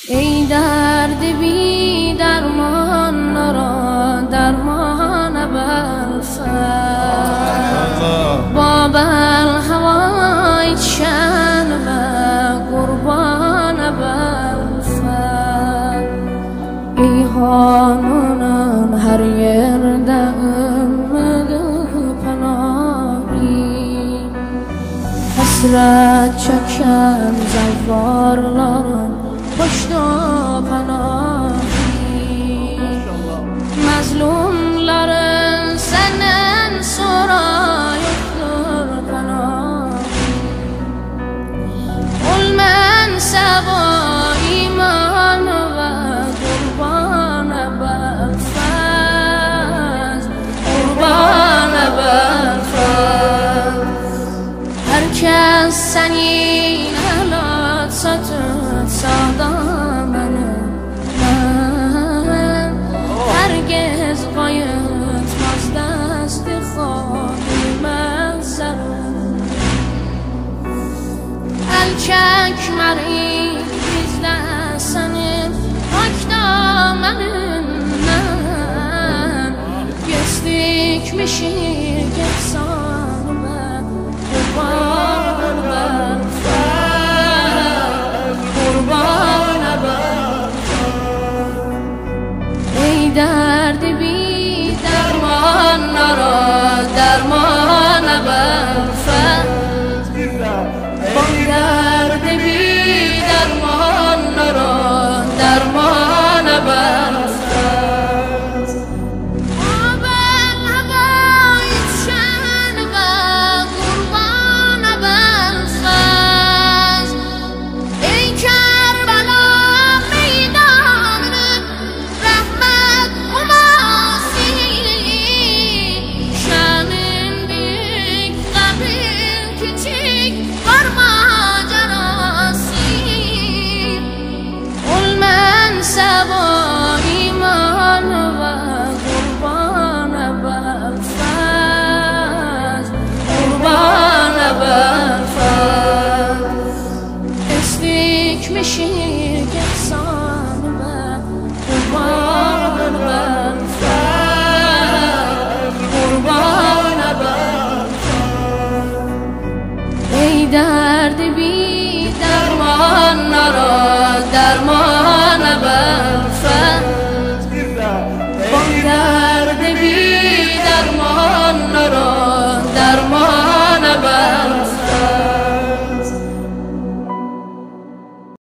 ای درد بی درمان نرا درمان بالفر باب الهوای چن و قربان بالفر ای هانونم هر یردم پناهی حسرت çeken زوارların boşta panahi mazlumların senden sonra yoktur panahi ol mensubu iman ve kurban belfaz kurban belfaz herkes senin halat satır sağdamanı ben herkes bayıtmaz desti خواهی زرم el çekmeli bizden senin hak dameninden geçtikmişik efsaneme kurban belfaz kurban belfaz ey derdi bی درمان نرا درمان بالفز ای درد بی درمان نرا درمان بالفز آب الهوای چن و قربان بالفز ای کربلا میدان رحمت مماسی شنین بیک قبیل کچیک بر ماجراسی ol mensubu iman ve kurban belfaz kurban belfaz estikmişik efsaneme kurban belfaz